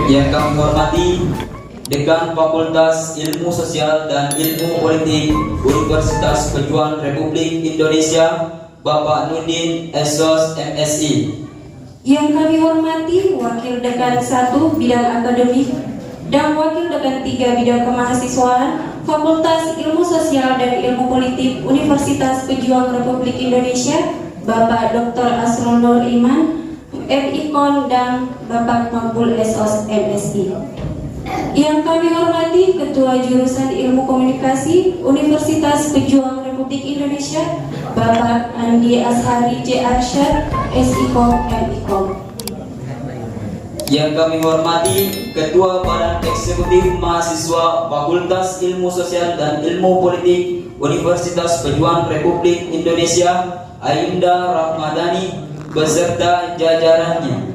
Yang kami hormati Dekan Fakultas Ilmu Sosial dan Ilmu Politik Universitas Pejuang Republik Indonesia, Bapak Nurdin Esos MSI. Yang kami hormati Wakil Dekan 1 Bidang Akademik dan Wakil Dekan 3 Bidang Kemahasiswaan Fakultas Ilmu Sosial dan Ilmu Politik Universitas Pejuang Republik Indonesia, Bapak Dr. Asrul Nur Iman MIKON dan Bapak Makbul Esos MSI. Yang kami hormati Ketua Jurusan Ilmu Komunikasi Universitas Pejuang Republik Indonesia, Bapak Andi Ashari J. Arsyad SIKOM MIKOM. Yang kami hormati Ketua Badan Eksekutif Mahasiswa Fakultas Ilmu Sosial dan Ilmu Politik Universitas Pejuang Republik Indonesia, Ayunda Rahmadani beserta jajarannya.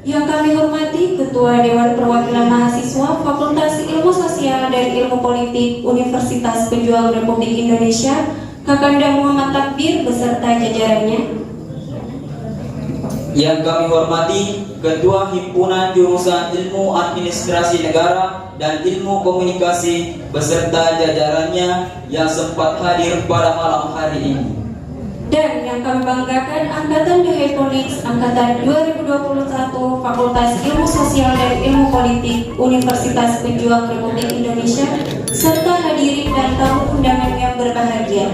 Yang kami hormati Ketua Dewan Perwakilan Mahasiswa Fakultas Ilmu Sosial dan Ilmu Politik Universitas Pejuang Republik Indonesia, Kakanda Muhammad Takbir beserta jajarannya. Yang kami hormati Ketua Himpunan Jurusan Ilmu Administrasi Negara dan Ilmu Komunikasi beserta jajarannya yang sempat hadir pada malam hari ini. Dan yang kami banggakan Angkatan The Hyponics Angkatan 2021 Fakultas Ilmu Sosial dan Ilmu Politik Universitas Pejuang Republik Indonesia serta hadirin dan tamu undangan yang berbahagia.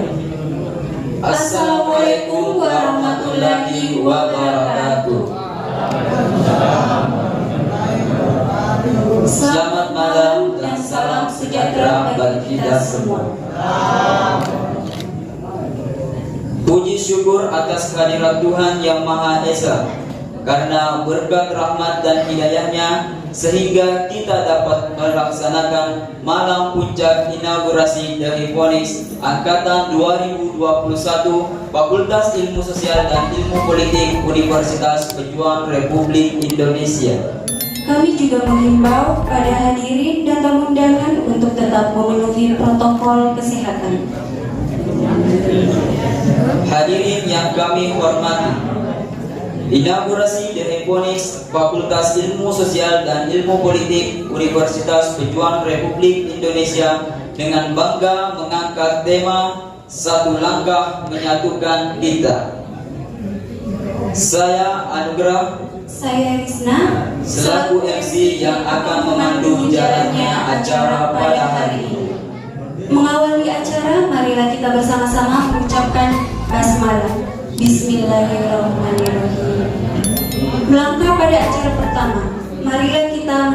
Assalamualaikum warahmatullahi wabarakatuh. Selamat malam dan salam sejahtera bagi kita semua. Puji syukur atas kehadirat Tuhan Yang Maha Esa, karena berkat rahmat dan hidayahnya sehingga kita dapat melaksanakan malam puncak inaugurasi The Hyponics Angkatan 2021 Fakultas Ilmu Sosial dan Ilmu Politik Universitas Pejuang Republik Indonesia. Kami juga menghimbau pada hadirin dan tamu undangan untuk tetap memenuhi protokol kesehatan. Hadirin yang kami hormati, inaugurasi The Hyponics Fakultas Ilmu Sosial dan Ilmu Politik Universitas Pejuang Republik Indonesia dengan bangga mengangkat tema Satu Langkah Menyatukan Kita. Saya Anugrah, Saya Rizna, selaku MC yang akan memandu jalannya acara pada hari ini. Mengawali acara, marilah kita bersama-sama mengucapkan basmalah. Bismillahirrahmanirrahim. Melangkah pada acara pertama, marilah kita